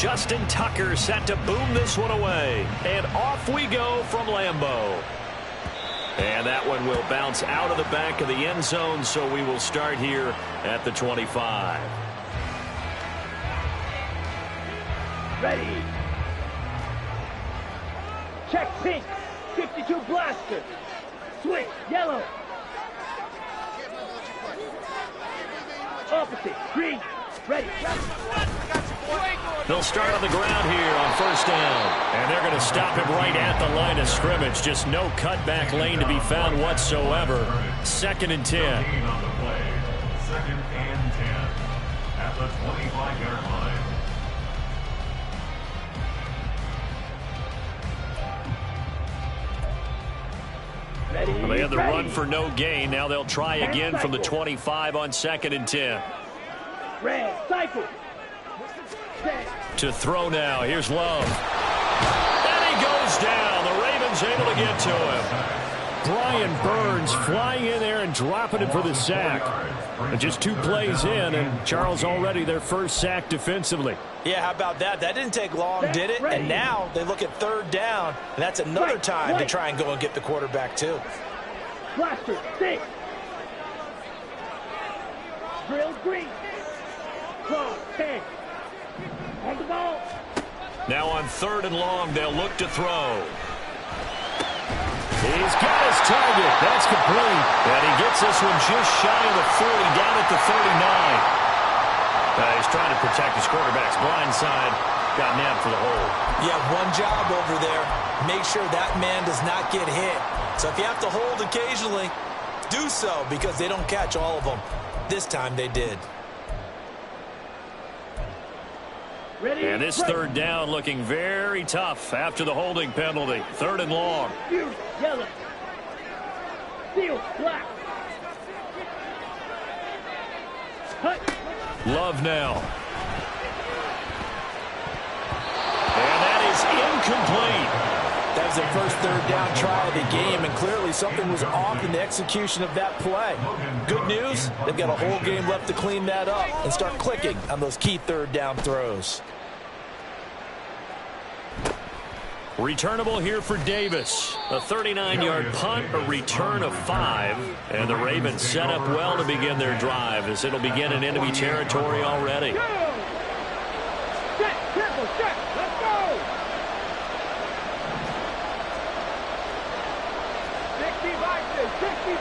Justin Tucker set to boom this one away. And off we go from Lambeau. And that one will bounce out of the back of the end zone, so we will start here at the 25. Ready. Check pink. 52 blaster. Switch yellow. Opposite green. Ready. They'll start on the ground here on first down. And they're going to stop him right at the line of scrimmage. Just no cutback lane to be found whatsoever. 2nd and 10. Second and 10 at the 25-yard line. Ready. Well, they had the run for no gain. Now they'll try again from the 25 on 2nd and 10. Red cycle. To throw now. Here's Love. And he goes down. The Ravens able to get to him. Brian Burns flying in there and dropping it for the sack. And just 2 plays in, and Charles already their first sack defensively. Yeah, how about that? That didn't take long, did it? And now they look at 3rd down, and that's another time to try and go and get the quarterback too. Blaster 6. Drill green. Claw 10. On the ball. Now on 3rd and long, they'll look to throw. He's got his target. That's complete. And he gets this one just shy of the 40, down at the 39. He's trying to protect his quarterback's blind side. Got nabbed for the hold. Yeah, one job over there. Make sure that man does not get hit. So if you have to hold occasionally, do so, because they don't catch all of them. This time they did. Ready. And this 3rd down looking very tough after the holding penalty. 3rd and long. Yellow. Steel black. Hut. Love now. And that is incomplete. That was their first 3rd down try of the game, and clearly something was off in the execution of that play. Good news, they've got a whole game left to clean that up and start clicking on those key 3rd down throws. Returnable here for Davis. A 39-yard punt, a return of 5. And the Ravens set up well to begin their drive, as it'll begin in enemy territory already. Set, triple, set, let's go! 60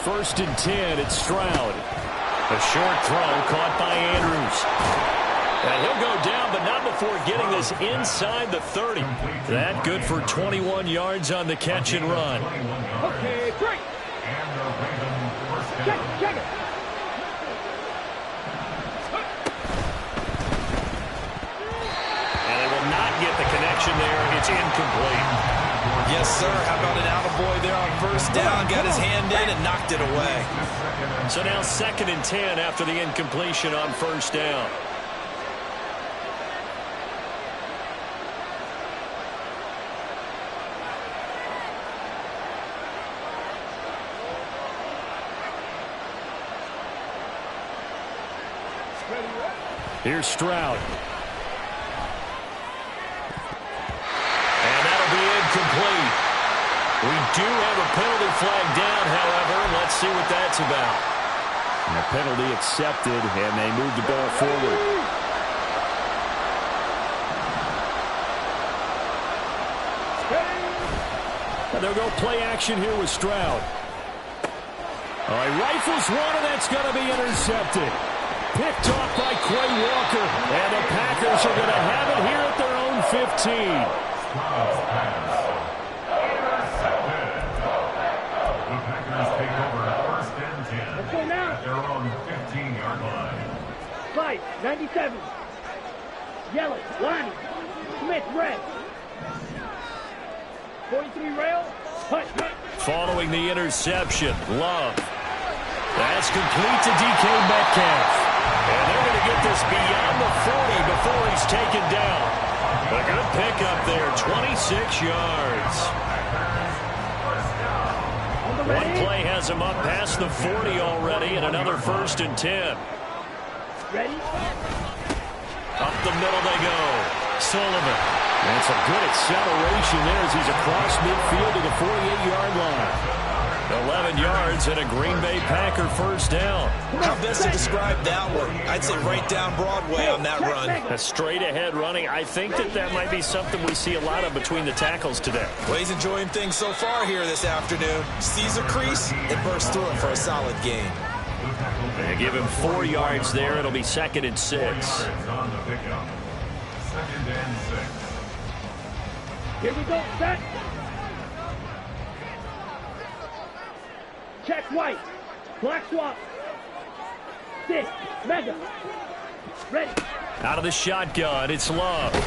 First and 10, it's Stroud. A short throw caught by Andrews. And he'll go down, but not before getting this inside the 30. That good for 21 yards on the catch and run. Okay, great. Check it. And they will not get the connection there. It's incomplete. Yes, sir. How about an attaboy there on first down? Got his hand in and knocked it away. So now 2nd and 10 after the incompletion on first down. Here's Stroud. And that'll be incomplete. We do have a penalty flag down, however. Let's see what that's about. And a penalty accepted, and they move the ball forward. And they'll go play action here with Stroud. All right, rifles one, and that's going to be intercepted. Picked off by Quay Walker. And the Packers are going to have it here at their own 15. The Packers take over 1st and 10 Let's go now. at their own 15-yard line. Fight, 97. Yellow, Lonnie. Smith, red. 43 rail. Hut. Following the interception, Love. That's complete to DK Metcalf. And they're going to get this beyond the 40 before he's taken down. A good pickup there, 26 yards. One play has him up past the 40 already, and another 1st and 10. Ready? Up the middle they go. Sullivan. And some good acceleration there as he's across midfield to the 48-yard line. 11 yards and a Green Bay Packer first down. How best to describe that one? I'd say right down Broadway on that run. A straight-ahead running. I think that might be something we see a lot of between the tackles today. Well, he's enjoying things so far here this afternoon. Sees a crease and bursts through it for a solid gain. They give him 4 yards there. It'll be 2nd and 6. On the pickup. 2nd and 6. Here we go, set. Check white. Black swap. Sit. Mega. Ready. Out of the shotgun, it's Love. And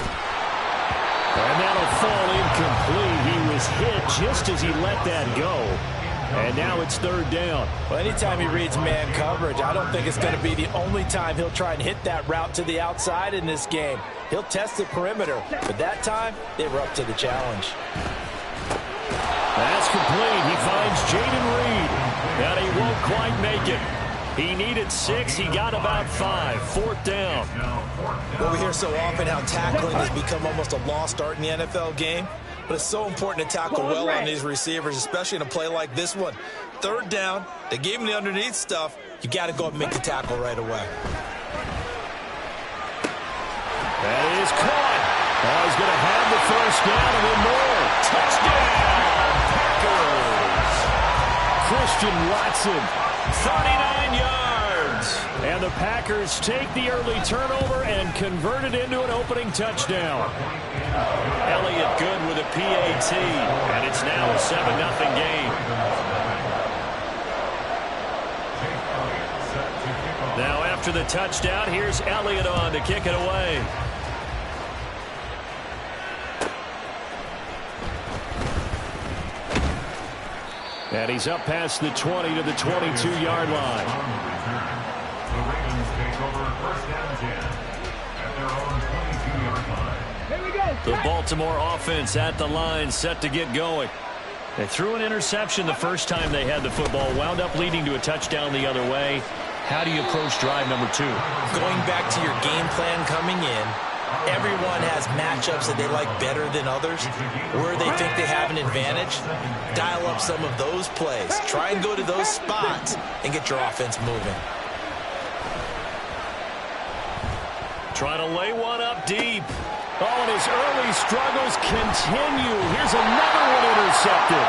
that'll fall incomplete. He was hit just as he let that go. And now it's 3rd down. Well, anytime he reads man coverage, I don't think it's going to be the only time he'll try and hit that route to the outside in this game. He'll test the perimeter, but that time, they were up to the challenge. That's complete. He finds Jaden Reed. And he won't quite make it. He needed 6. He got about 5. 4th down. Well, we hear so often how tackling has become almost a lost art in the NFL game. But it's so important to tackle well on these receivers, especially in a play like this one. 3rd down. They gave him the underneath stuff. You got to go up and make the tackle right away. That is caught. Oh, he's going to have the first down and then more. Touchdown, Packers. Christian Watson, 39 yards. And the Packers take the early turnover and convert it into an opening touchdown. Elliott good with a PAT, and it's now a 7-0 game. Now after the touchdown, here's Elliott on to kick it away. And he's up past the 20 to the 22-yard line. The Ravens take over 1st and 10 at their own 22-yard line. Here we go. The Baltimore offense at the line, set to get going. They threw an interception the first time they had the football, wound up leading to a touchdown the other way. How do you approach drive number 2? Going back to your game plan coming in, everyone has matchups that they like better than others. Where they think they have an advantage, dial up some of those plays. Try and go to those spots and get your offense moving. Trying to lay one up deep. Oh, and his early struggles continue. Here's another one intercepted.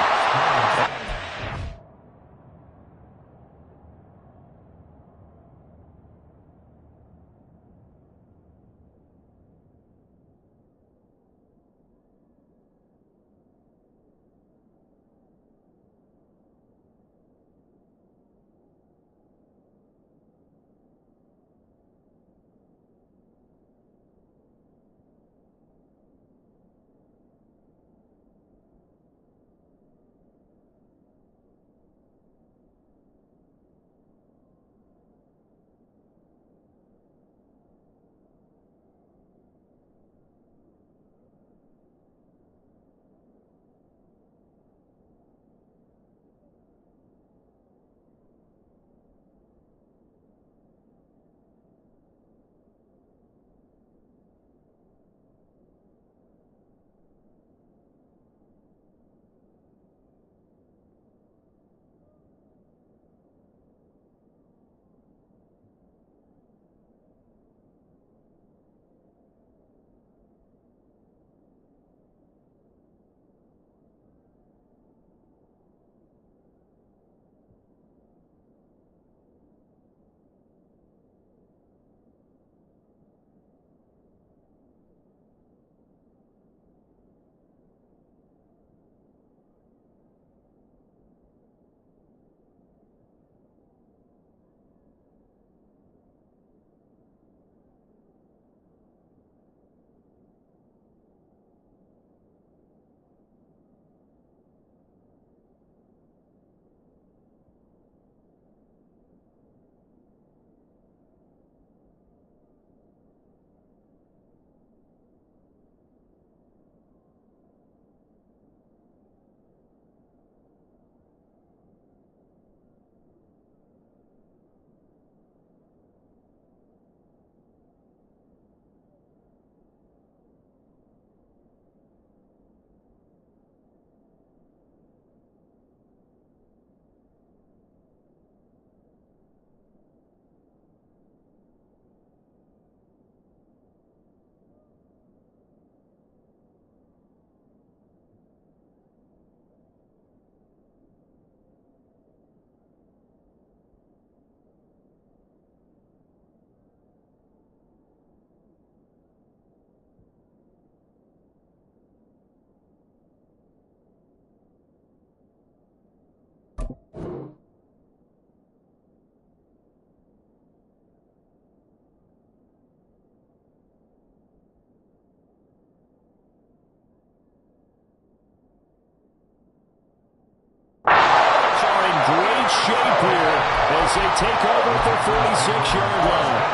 take over at the 46-yard line.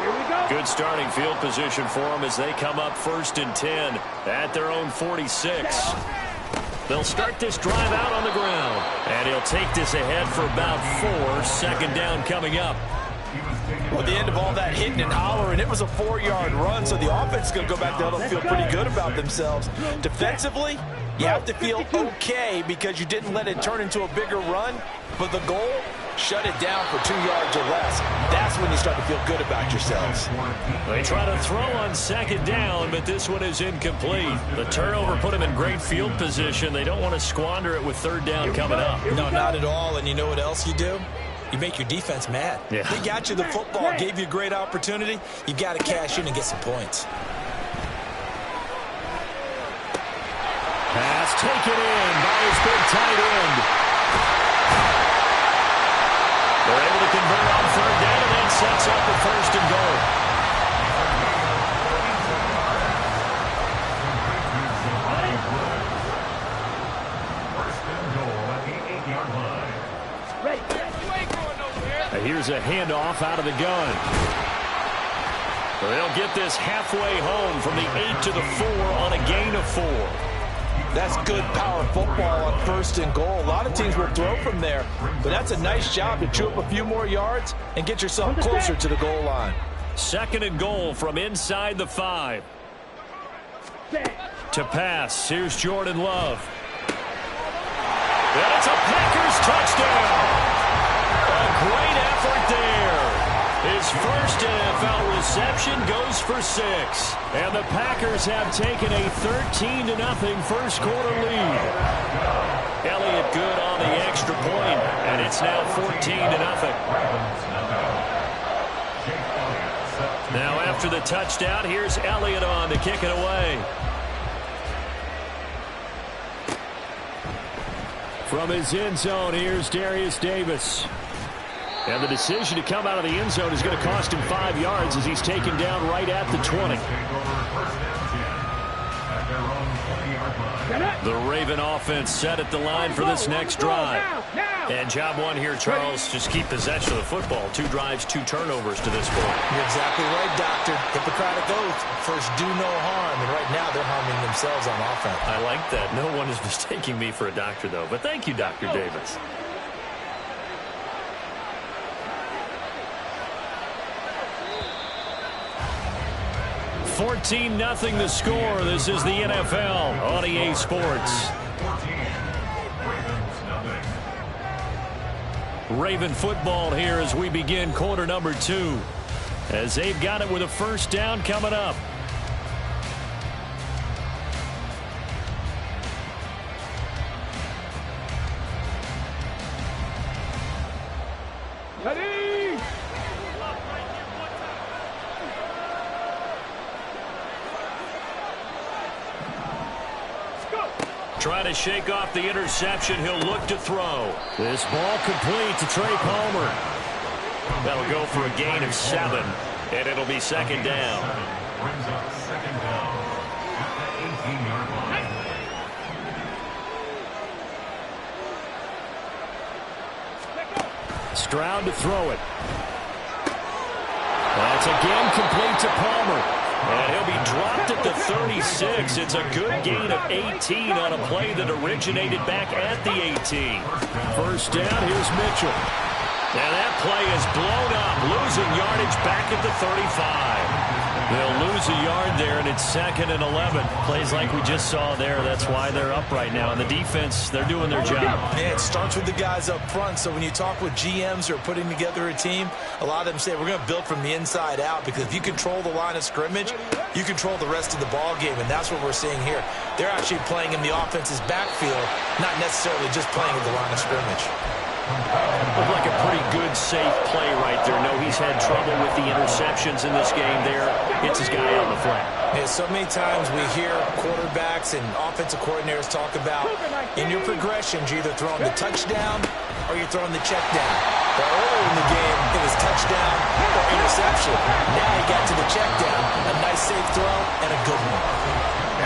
Here we go. Good starting field position for them as they come up 1st and 10 at their own 46. They'll start this drive out on the ground. And he'll take this ahead for about 4. Second down coming up. Well, at the end of all that hitting and hollering, it was a 4-yard run, so the offense is going to go back there and feel pretty good about themselves. Defensively, you have to feel okay because you didn't let it turn into a bigger run, but the goal, shut it down for 2 yards or less. That's when you start to feel good about yourselves. They try to throw on 2nd down, but this one is incomplete. The turnover put them in great field position. They don't want to squander it with 3rd down coming up. No, not at all. And you know what else you do? You make your defense mad. Yeah. They got you the football, gave you a great opportunity. You've got to cash in and get some points. Pass taken in by his big tight end. They're able to convert on 3rd down, and that sets up the 1st and goal. Here's a handoff out of the gun. They'll get this halfway home from the 8 to the 4 on a gain of 4. That's good power football on 1st and goal. A lot of teams will throw from there, but that's a nice job to chew up a few more yards and get yourself closer to the goal line. 2nd and goal from inside the 5. To pass, here's Jordan Love. And it's a Packers touchdown. A great effort there. His first NFL reception goes for 6. And the Packers have taken a 13-0 first quarter lead. Elliott good on the extra point, and it's now 14-0. Now after the touchdown, here's Elliott on to kick it away. From his end zone, here's Darius Davis. And the decision to come out of the end zone is going to cost him 5 yards as he's taken down right at the 20. The Raven offense set at the line for this next drive. And job 1 here, Charles, just keep possession of the football. 2 drives, 2 turnovers to this point. You're exactly right, Doctor. Hippocratic oath. First, do no harm. And right now, they're harming themselves on offense. I like that. No one is mistaking me for a doctor, though. But thank you, Dr. Davis. $14-0 the score. This is the NFL on EA Sports. Raven football here as we begin quarter number 2. As they've got it with a 1st down coming up. Trying to shake off the interception. He'll look to throw. This ball complete to Trey Palmer. That'll go for a gain of 7, and it'll be 2nd down. Brings up 2nd down at the 18-yard line. Stroud to throw it. That's again complete to Palmer. And he'll be dropped at the 36. It's a good gain of 18 on a play that originated back at the 18. 1st down, here's Mitchell. And that play is blown up, losing yardage back at the 35. They'll lose a yard there, and it's 2nd and 11. Plays like we just saw there. That's why they're up right now. And the defense, they're doing their job. Yeah, it starts with the guys up front. So when you talk with GMs who are putting together a team, a lot of them say we're going to build from the inside out, because if you control the line of scrimmage, you control the rest of the ball game, and that's what we're seeing here. They're actually playing in the offense's backfield, not necessarily just playing at the line of scrimmage. Looked like a pretty good, safe play right there. No, he's had trouble with the interceptions in this game there. Hits his guy on the flat. Yeah, so many times we hear quarterbacks and offensive coordinators talk about in your progressions, you're either throwing the touchdown or you're throwing the check down. But earlier in the game, it was touchdown or interception. Now he got to the check down. A nice, safe throw and a good one.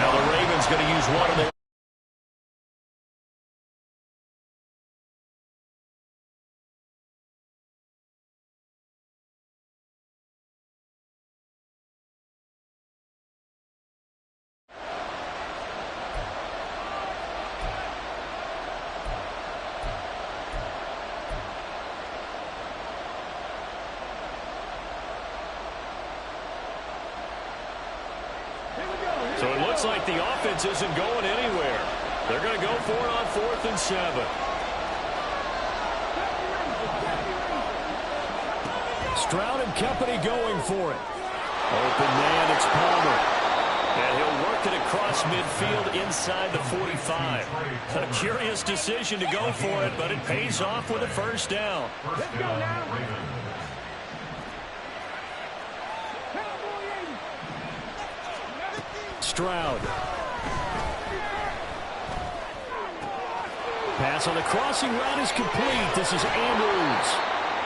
Now the Ravens going to use one of their looks like the offense isn't going anywhere. They're going to go for it on 4th and 7. Stroud and company going for it. Open man, it's Palmer. And he'll work it across midfield inside the 45. A curious decision to go for it, but it pays off with a first down. Let's go now. Stroud. Pass on the crossing route is complete. This is Andrews.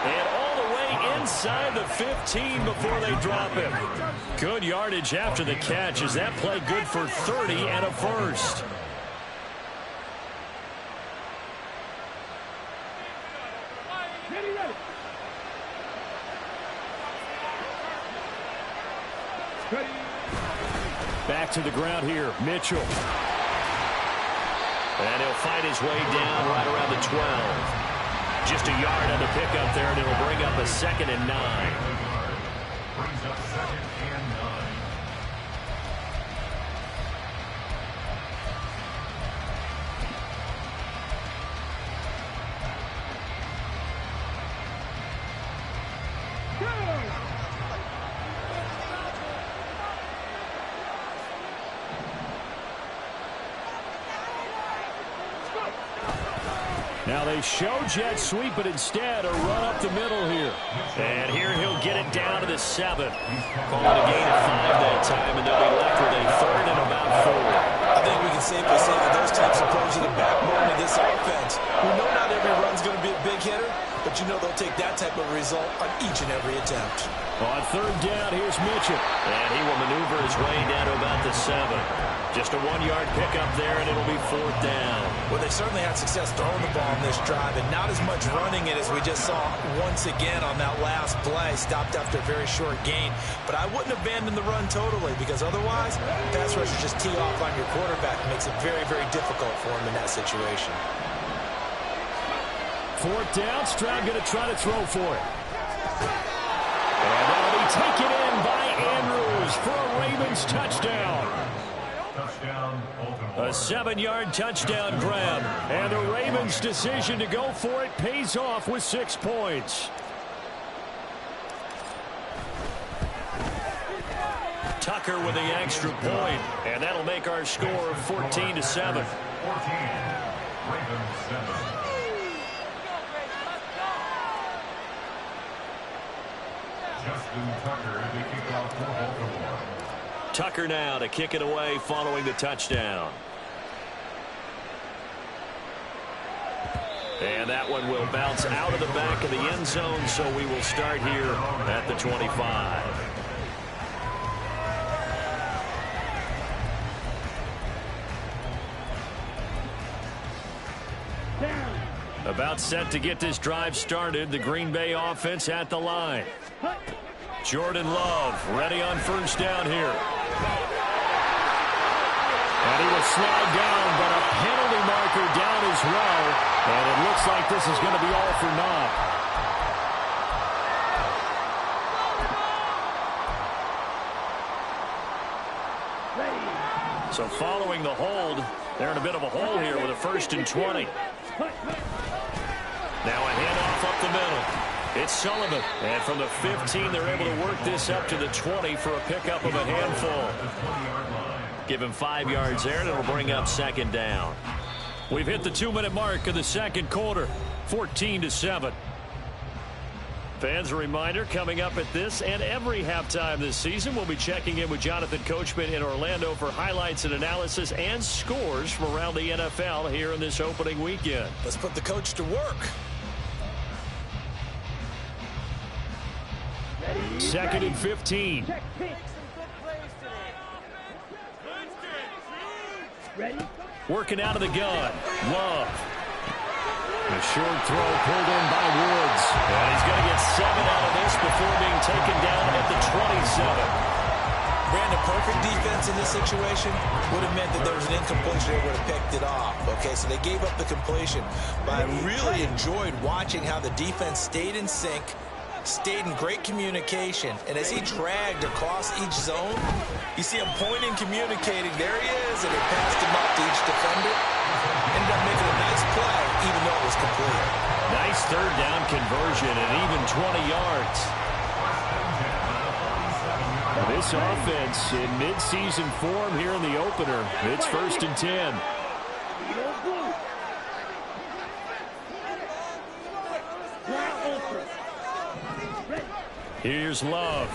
And all the way inside the 15 before they drop him. Good yardage after the catch. Is that play good for 30 and a first? Back to the ground here, Mitchell. And he'll fight his way down right around the 12. Just a yard on the pickup there, and it'll bring up a 2nd and 9. Brings up 2nd and 9. Now they show jet sweep, but instead a run up the middle here. And here he'll get it down to the 7. Calling a gain of 5 that time, and they'll be left with a 3rd and about 4. I think we can safely say that those types of plays are the backbone of this offense. We know not every run's going to be a big hitter, but you know they'll take that type of result on each and every attempt. On 3rd down, here's Mitchell. And he will maneuver his way down to about the 7. Just a 1-yard pickup there, and it'll be 4th down. Well, they certainly had success throwing the ball on this drive, and not as much running it as we just saw once again on that last play. Stopped after a very short gain. But I wouldn't abandon the run totally, because otherwise, pass rushers just tee off on your quarterback. It makes it very, very difficult for him in that situation. 4th down, Stroud going to try to throw for it. And that'll be taken in by Andrews for a Ravens touchdown. A 7-yard touchdown grab. And the Ravens' decision to go for it pays off with 6 points. Tucker with the extra point. And that'll make our score 14-7. 14. Ravens 7. Justin Tucker as they kick off for Baltimore. Tucker now to kick it away following the touchdown. And that one will bounce out of the back of the end zone, so we will start here at the 25. About set to get this drive started. The Green Bay offense at the line. Jordan Love ready on 1st down here. And he will slide down, but a penalty marker down as well. And it looks like this is going to be all for naught. So following the hold, they're in a bit of a hole here with a 1st and 20. Now a handoff up the middle. It's Sullivan. And from the 15, they're able to work this up to the 20 for a pickup of a handful. Give him 5 yards there, and it'll bring up 2nd down. We've hit the 2-minute mark of the 2nd quarter, 14-7. Fans, a reminder, coming up at this and every halftime this season, we'll be checking in with Jonathan Coachman in Orlando for highlights and analysis and scores from around the NFL here in this opening weekend. Let's put the coach to work. 2nd and 15. Working out of the gun. Love. A short throw pulled in by Woods. And he's going to get 7 out of this before being taken down at the 27. Brandon, perfect defense in this situation would have meant that there was an incompletion. They would have picked it off. Okay, so they gave up the completion. But I really enjoyed watching how the defense stayed in sync, stayed in great communication. And as he dragged across each zone, you see him pointing, communicating. There he is, and he passed him up to each defender. Ended up making a nice play, even though it was complete. Nice third down conversion and even 20 yards. This offense in midseason form here in the opener. It's 1st and 10. Here's Love.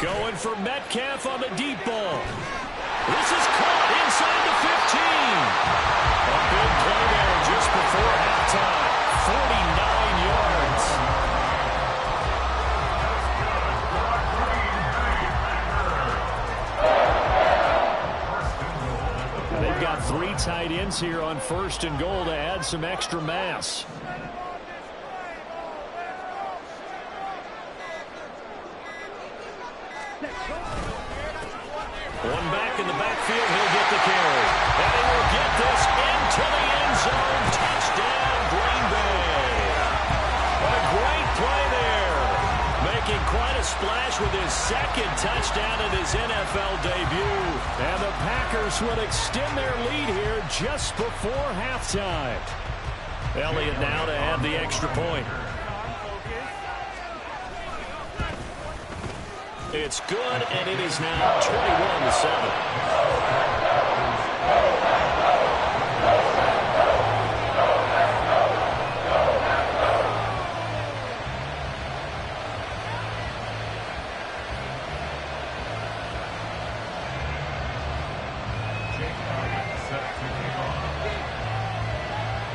Going for Metcalf on the deep ball. This is caught inside the 15. A big play there just before halftime. 49 yards. They've got 3 tight ends here on 1st and goal to add some extra mass. One back in the backfield, he'll get the carry. And he will get this into the end zone. Touchdown, Green Bay. A great play there. Making quite a splash with his 2nd touchdown in his NFL debut. And the Packers will extend their lead here just before halftime. Elliott now to add the extra point. It's good, and it is now 21-7.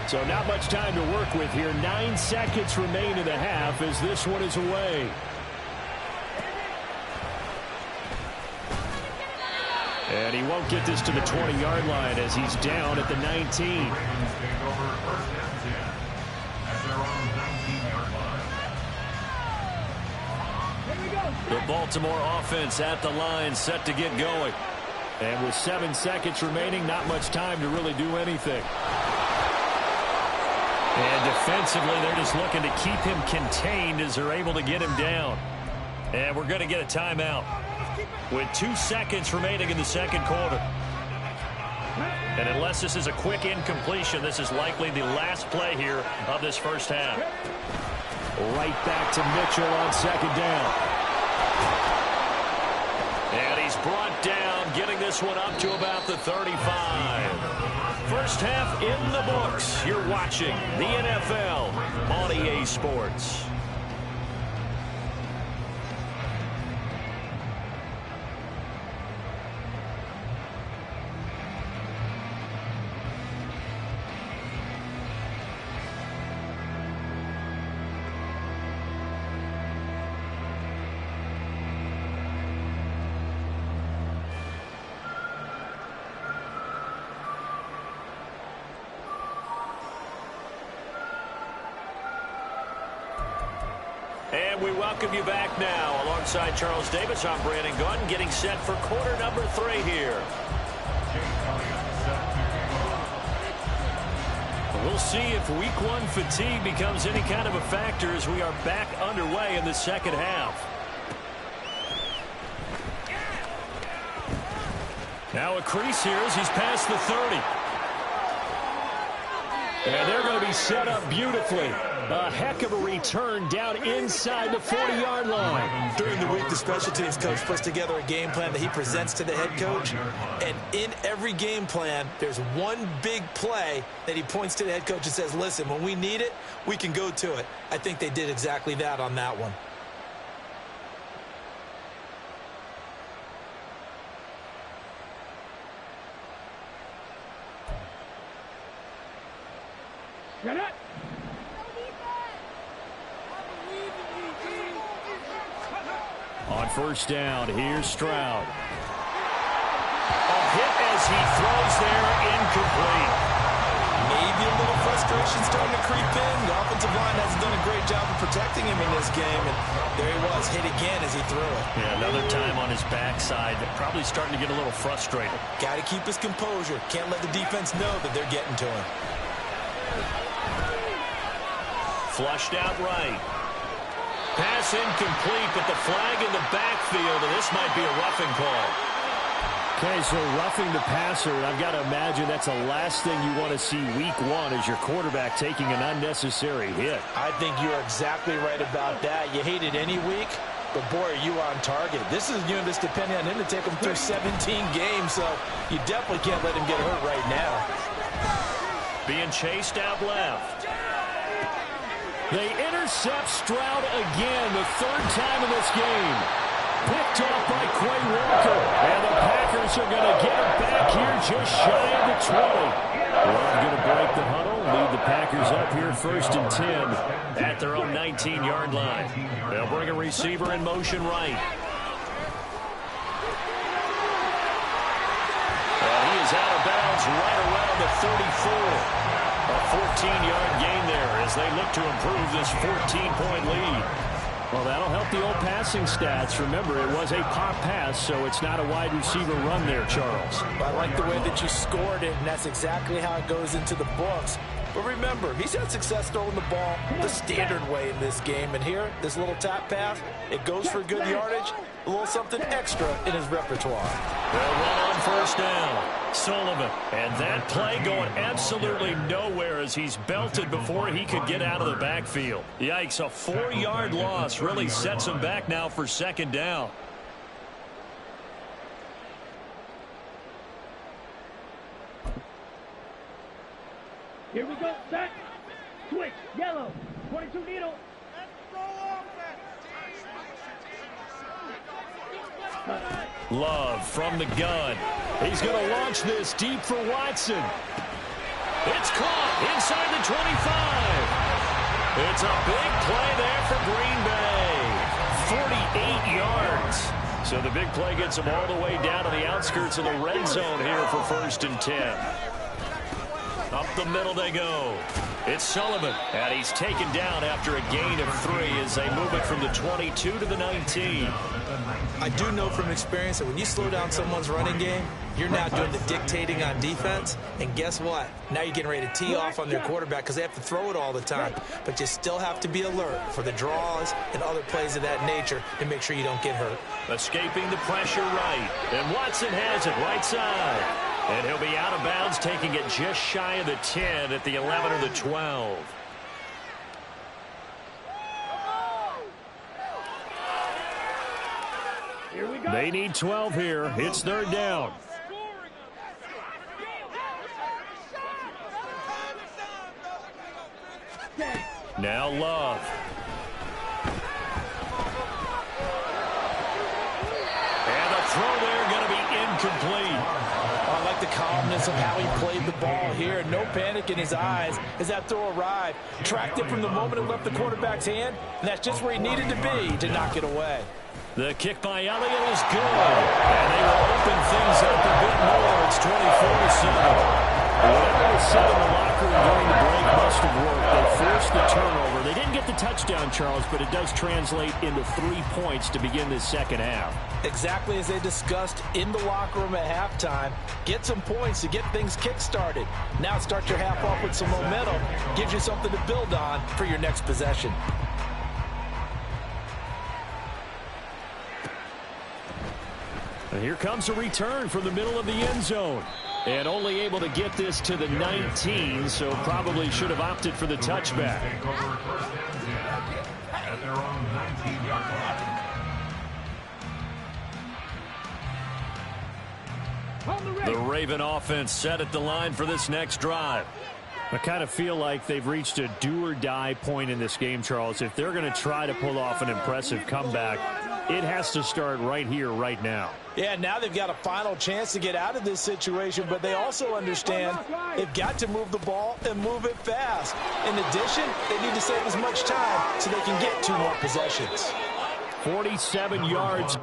So not much time to work with here. 9 seconds remain in the half as this one is away. And he won't get this to the 20-yard line as he's down at the 19. The Baltimore offense at the line, set to get going. And with 7 seconds remaining, not much time to really do anything. And defensively, they're just looking to keep him contained as they're able to get him down. And we're going to get a timeout with 2 seconds remaining in the 2nd quarter. And unless this is a quick incompletion, this is likely the last play here of this 1st half. Right back to Mitchell on 2nd down. And he's brought down, getting this one up to about the 35. 1st half in the books. You're watching the NFL on EA Sports. And we welcome you back now. Alongside Charles Davis, I'm Brandon Gunn, getting set for quarter number 3 here. We'll see if week 1 fatigue becomes any kind of a factor as we are back underway in the 2nd half. Now a crease here as he's past the 30. And they're going to be set up beautifully. A heck of a return down inside the 40-yard line. During the week, the special teams coach puts together a game plan that he presents to the head coach. And in every game plan, there's one big play that he points to the head coach and says, listen, when we need it, we can go to it. I think they did exactly that on that one. Get it! On 1st down, here's Stroud. A hit as he throws there, incomplete. Maybe a little frustration starting to creep in. The offensive line hasn't done a great job of protecting him in this game. And there he was, hit again as he threw it. Yeah, another time on his backside. Probably starting to get a little frustrated. Got to keep his composure. Can't let the defense know that they're getting to him. Flushed out right. Pass incomplete, but the flag in the backfield, and this might be a roughing call. Okay, so roughing the passer, and I've got to imagine that's the last thing you want to see week one as your quarterback taking an unnecessary hit. I think you're exactly right about that. You hate it any week, but boy, are you on target. This is a unit that's depending on him to take him through 17 games, so you definitely can't let him get hurt right now. Being chased out left. They intercept Stroud again, the third time in this game. Picked off by Quay Walker. And the Packers are going to get it back here just shy of the 20. Love going to break the huddle, lead the Packers up here 1st and 10 at their own 19-yard line. They'll bring a receiver in motion right. And he is out of bounds right around the 34. A 14-yard gain there as they look to improve this 14-point lead. Well, that'll help the old passing stats. Remember, it was a pop pass, so it's not a wide receiver run there, Charles. I like the way that you scored it, and that's exactly how it goes into the books. But remember, he's had success throwing the ball the standard way in this game. And here, this little tap pass, it goes for good yardage, a little something extra in his repertoire. They'll run on 1st down. Sullivan. And that play going absolutely nowhere as he's belted before he could get out of the backfield. Yikes, a 4-yard loss really sets him back now for 2nd down. Here we go, set, switch, yellow, 22 needle. Love from the gun. He's going to launch this deep for Watson. It's caught inside the 25. It's a big play there for Green Bay. 48 yards. So the big play gets him all the way down to the outskirts of the red zone here for 1st and 10. Up the middle they go. It's Sullivan, and he's taken down after a gain of 3 as they move it from the 22 to the 19. I do know from experience that when you slow down someone's running game, you're now doing the dictating on defense. And guess what? Now you're getting ready to tee off on their quarterback because they have to throw it all the time. But you still have to be alert for the draws and other plays of that nature to make sure you don't get hurt. Escaping the pressure right. And Watson has it right side. And he'll be out of bounds, taking it just shy of the 10 at the 11 or the 12. Here we go. They need 12 here. It's 3rd down. Now Love. And the throw there going to be incomplete. I like the calmness of how he played the ball here. No panic in his eyes as that throw arrived. Tracked it from the moment it left the quarterback's hand, and that's just where he needed to be to knock it away. The kick by Elliott is good. And they will open things up a bit more. It's 24-7. Whatever was said in the locker room during the break must have worked. They forced the turnover. They didn't get the touchdown, Charles, but it does translate into 3 points to begin this 2nd half. Exactly as they discussed in the locker room at halftime. Get some points to get things kick-started. Now start your half off with some momentum. Gives you something to build on for your next possession. And here comes a return from the middle of the end zone. And only able to get this to the 19, so probably should have opted for the touchback. At their own 19-yard line. The Raven offense set at the line for this next drive. I kind of feel like they've reached a do-or-die point in this game, Charles. If they're going to try to pull off an impressive comeback, it has to start right here, right now. Yeah, now they've got a final chance to get out of this situation, but they also understand they've got to move the ball and move it fast. In addition, they need to save as much time so they can get 2 more possessions. 47 yards.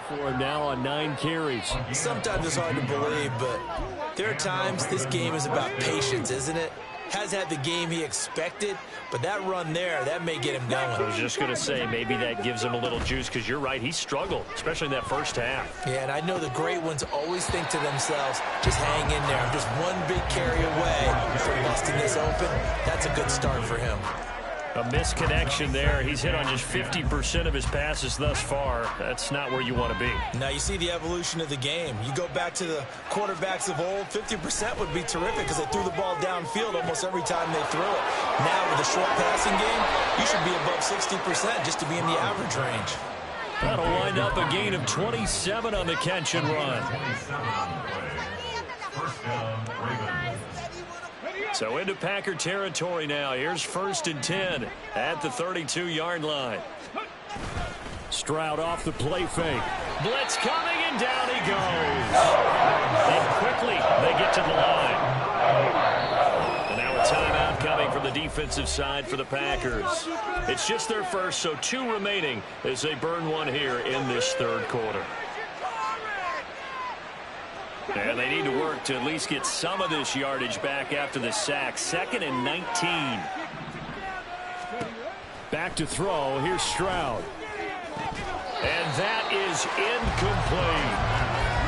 for him now on 9 carries. Sometimes it's hard to believe, but there are times this game is about patience, isn't it? Has had the game he expected, but that run there, that may get him going. I was just going to say, maybe that gives him a little juice, because you're right, he struggled, especially in that first half. Yeah, and I know the great ones always think to themselves, just hang in there. I'm just one big carry away from busting this open. That's a good start for him. A misconnection there. He's hit on just 50% of his passes thus far. That's not where you want to be. Now you see the evolution of the game. You go back to the quarterbacks of old, 50% would be terrific because they threw the ball downfield almost every time they threw it. Now with a short passing game, you should be above 60% just to be in the average range. That'll wind up a gain of 27 on the catch and run. 27 on the play. First down, Ravens. So into Packer territory now. Here's 1st and 10 at the 32-yard line. Stroud off the play fake. Blitz coming, and down he goes. And quickly they get to the line. And now a timeout coming from the defensive side for the Packers. It's just their first, so 2 remaining as they burn one here in this 3rd quarter. And they need to work to at least get some of this yardage back after the sack. 2nd and 19. Back to throw. Here's Stroud. And that is incomplete.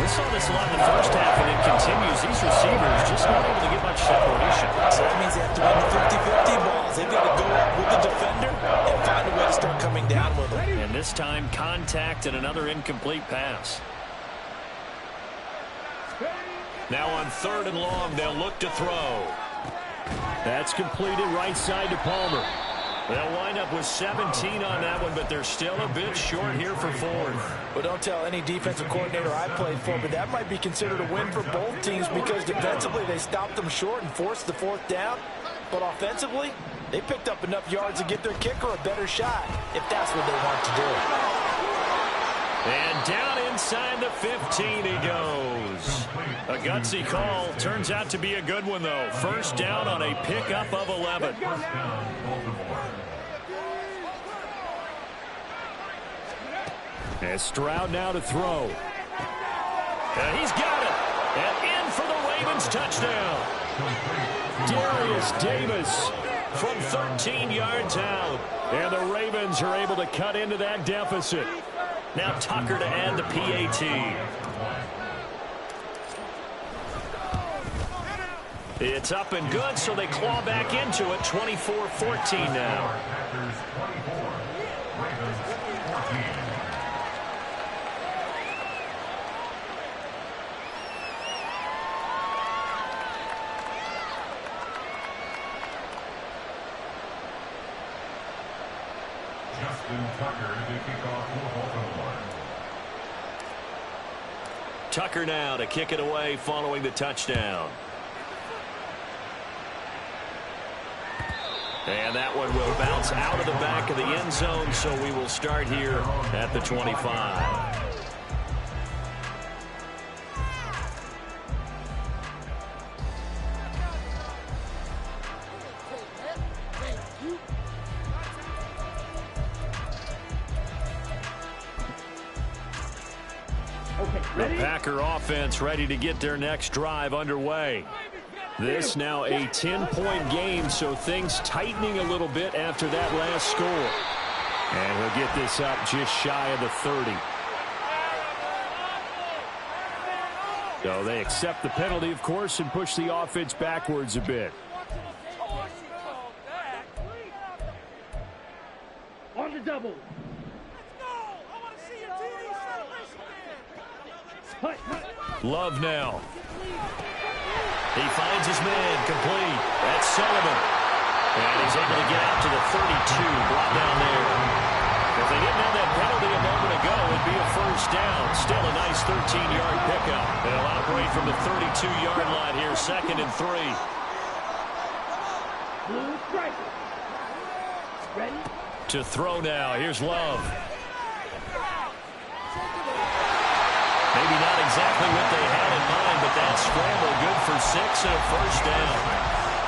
We saw this a lot in the first half, and it continues. These receivers just not able to get much separation. So that means they have to win the 50-50 balls. They've got to go up with the defender and find a way to start coming down with them. And this time, contact and another incomplete pass. Now on 3rd and long, they'll look to throw. That's completed right side to Palmer. They'll wind up with 17 on that one, but they're still a bit short here for 4th. Well, don't tell any defensive coordinator I played for, but that might be considered a win for both teams because defensively they stopped them short and forced the 4th down. But offensively, they picked up enough yards to get their kicker a better shot, if that's what they want to do. And down inside the 15 he goes. A gutsy call. Turns out to be a good one, though. 1st down on a pickup of 11. As Stroud now to throw. And he's got it. And in for the Ravens touchdown. Darius Davis from 13 yards out. And the Ravens are able to cut into that deficit. Now Tucker to add the PAT. It's up and good, so they claw back into it. 24-14 now. Packers 24, Ravens 14. Justin Tucker to kick off for Baltimore. Tucker now to kick it away following the touchdown. And that one will bounce out of the back of the end zone, so we will start here at the 25. The Packer offense ready to get their next drive underway. This now a 10-point game, so things tightening a little bit after that last score. And he'll get this up just shy of the 30. So they accept the penalty, of course, and push the offense backwards a bit. On the double. Love now. He finds his man complete. That's Sullivan. And he's able to get out to the 32, brought down there. If they didn't have that penalty a moment ago, it'd be a 1st down. Still a nice 13-yard pickup. They'll operate from the 32-yard line here, 2nd and 3. Blue striker. Ready? To throw now. Here's Love. Maybe not exactly what they had in mind, but that scramble good for 6 and a 1st down.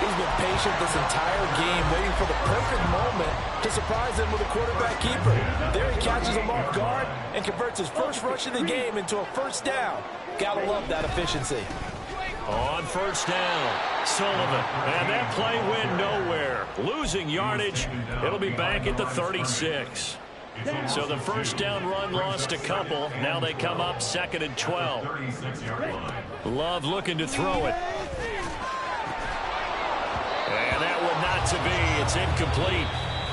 He's been patient this entire game, waiting for the perfect moment to surprise them with a quarterback keeper. There he catches him off guard and converts his first rush of the game into a first down. Gotta love that efficiency. On first down, Sullivan. And that play went nowhere. Losing yardage. It'll be back at the 36. So the first down run lost a couple. Now they come up 2nd and 12. Love looking to throw it. And that one not to be. It's incomplete.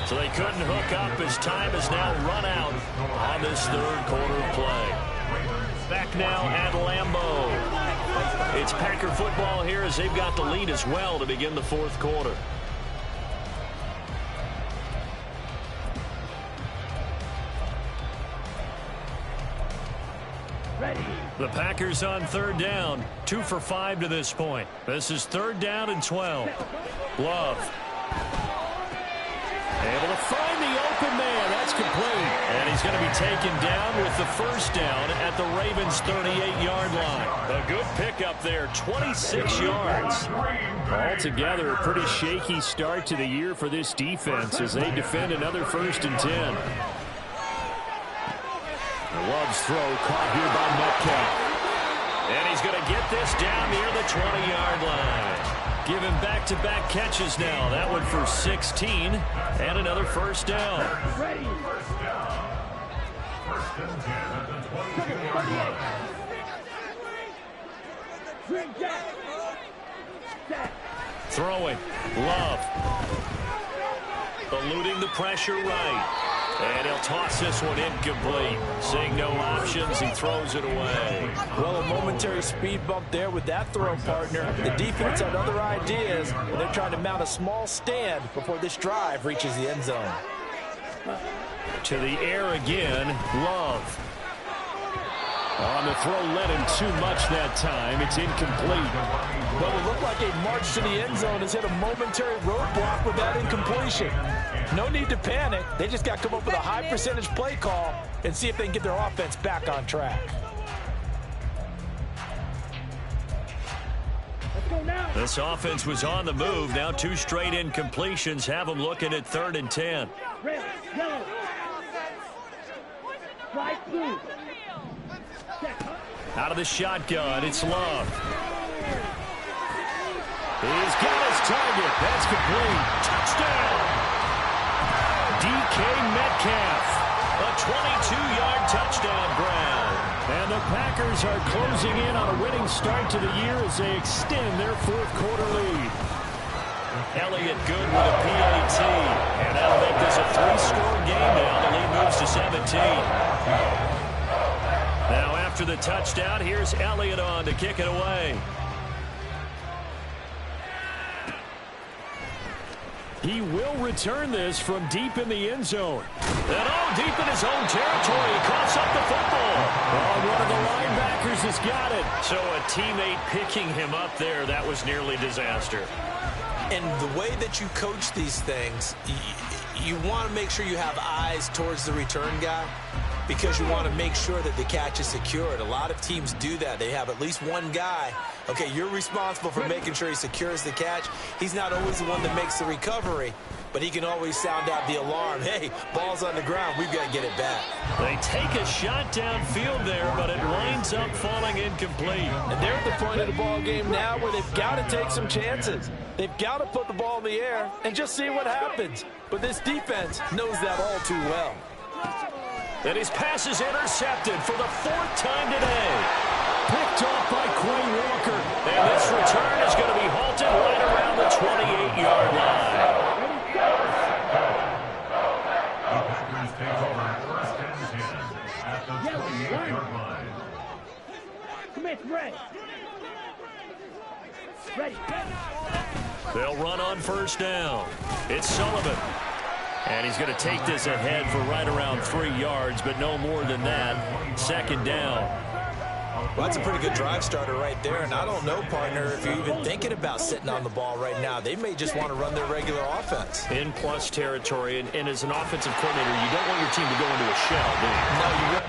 So they couldn't hook up as time has now run out on this third quarter play. Back now at Lambeau. It's Packer football here as they've got the lead as well to begin the fourth quarter. The Packers on third down, 2 for 5 to this point. This is 3rd down and 12. Love. Able to find the open man. That's complete. And he's going to be taken down with the first down at the Ravens' 38-yard line. A good pickup there, 26 yards. Altogether, a pretty shaky start to the year for this defense as they defend another 1st and 10. Love's throw caught here by Metcalf. And he's going to get this down near the 20-yard line. Giving back-to-back catches now. That one for 16 and another first down. Ready. First and 10 at the 22-yard line. Green jack. Jack. Throwing. Love. Eluding the pressure right. And he'll toss this one incomplete. Seeing no options, he throws it away. Well, a momentary speed bump there with that throw, partner. The defense had other ideas, and they're trying to mount a small stand before this drive reaches the end zone. To the air again, Love. On the throw, led him too much that time. It's incomplete. Well, it looked like a march to the end zone has hit a momentary roadblock with that incompletion. No need to panic. They just got to come up with a high percentage play call and see if they can get their offense back on track. Let's go now. This offense was on the move. Now 2 straight incompletions have them looking at 3rd and 10. Red, yellow. White, blue. Out of the shotgun, it's Love. He's got his target. That's complete. Touchdown. DK Metcalf. A 22-yard touchdown grab. And the Packers are closing in on a winning start to the year as they extend their 4th quarter lead. Elliott good with a PAT. And that'll make this a 3-score game now. The lead moves to 17. Now after the touchdown, here's Elliott on to kick it away. He will return this from deep in the end zone. And deep in his own territory. He coughs up the football. One of the linebackers has got it. So a teammate picking him up there, that was nearly disaster. And the way that you coach these things, you want to make sure you have eyes towards the return guy because you want to make sure that the catch is secured. A lot of teams do that. They have at least one guy. Okay, you're responsible for making sure he secures the catch. He's not always the one that makes the recovery, but he can always sound out the alarm. Hey, ball's on the ground. We've got to get it back. They take a shot downfield there, but it winds up falling incomplete. And they're at the point of the ball game now where they've got to take some chances. They've got to put the ball in the air and just see what happens. But this defense knows that all too well. And his pass is intercepted for the 4th time today. Picked off by Quay Walker. And this return is going to be halted right around the 28-yard line. The Packers take over 1st and 10 at the 28-yard line. Commit, red. Ready. They'll run on first down. It's Sullivan. And he's going to take this ahead for right around 3 yards, but no more than that. 2nd down. Well, that's a pretty good drive starter right there. And I don't know, partner, if you're even thinking about sitting on the ball right now. They may just want to run their regular offense. In plus territory, and as an offensive coordinator, you don't want your team to go into a shell, do you? No, you